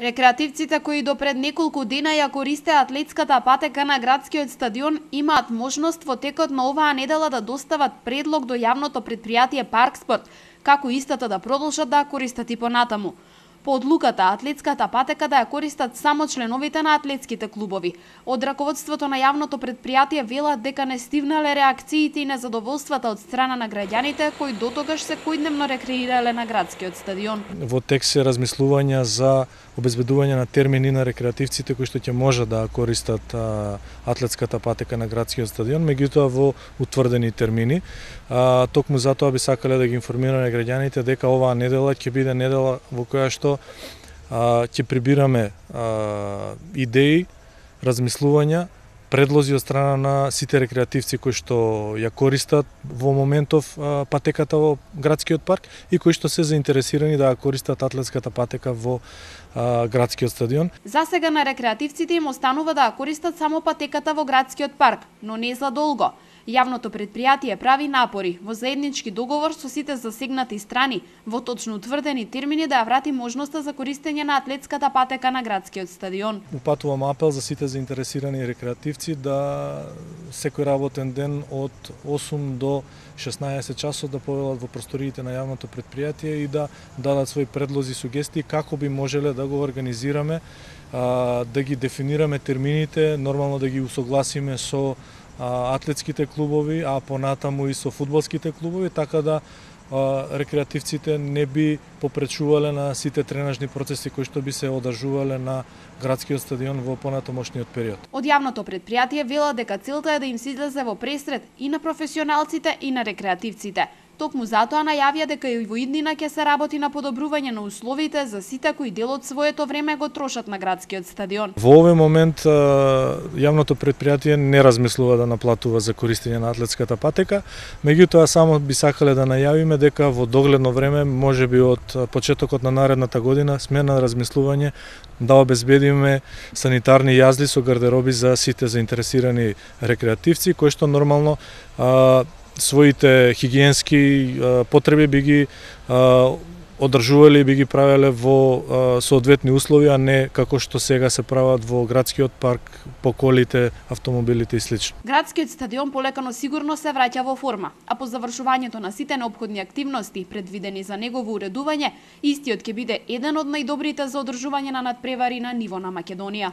Рекреативците кои до пред неколку дена ја користеа атлетската патека на градскиот стадион имаат можност во текот на оваа недела да достават предлог до јавното претпријатие Паркспорт, како истата да продолжат да ја користат и понатаму. По одлуката, атлетската патека да ја користат само членовите на атлетските клубови. Од раководството на јавното претпријатие велат дека не стигнале реакциите и незадоволствата од страна на граѓаните кои дотогаш секојдневно рекреирале на градскиот стадион. Во тек се размислувања за обезбедување на термини на рекреативците кои што ќе можат да користат атлетската патека на градскиот стадион, меѓутоа во утврдени термини. Токму затоа би сакале да ги информираме граѓаните дека оваа недела ќе биде недела во која што ќе прибираме идеи, размислувања, предлози од страна на сите рекреативци кои што ја користат во моментов патеката во градскиот парк и кои што се заинтересирани да ја користат атлетската патека во градскиот стадион. За сега на рекреативците им останува да ја користат само патеката во градскиот парк, но не за долго. Јавното претпријатие прави напори во заеднички договор со сите засегнати страни во точно утврдени термини да ја врати можноста за користење на атлетската патека на градскиот стадион. Упатувам апел за сите заинтересирани рекреативци да секој работен ден од 8 до 16 часот да повелат во просториите на јавното претпријатие и да дадат своји предлози и сугестии како би можеле да го организираме, да ги дефинираме термините, нормално да ги усогласиме со атлетските клубови, а понатаму и со фудбалските клубови, така да рекреативците не би попречувале на сите тренажни процеси кои што би се одржувале на градскиот стадион во понатамошниот период. Од јавното претпријатие велат дека целта е да им се излезе во пресред и на професионалците и на рекреативците. Токму затоа најавија дека и во иднина ќе се работи на подобрување на условите за сите кои дел од своето време го трошат на градскиот стадион. Во овој момент јавното претпријатие не размислува да наплатува за користење на атлетската патека, меѓутоа само би сакале да најавиме дека во догледно време, можеби од почетокот на наредната година, сме на размислување да обезбедиме санитарни јазди со гардероби за сите заинтересирани рекреативци кои што нормално своите хигиенски потреби би ги одржувале и би ги правеле во соодветни услови, а не како што сега се прават во градскиот парк, по колите, автомобилите и слично. Градскиот стадион полека сигурно се враќа во форма, а по завршувањето на сите неопходни активности предвидени за негово уредување, истиот ќе биде еден од најдобрите за одржување на надпревари на ниво на Македонија.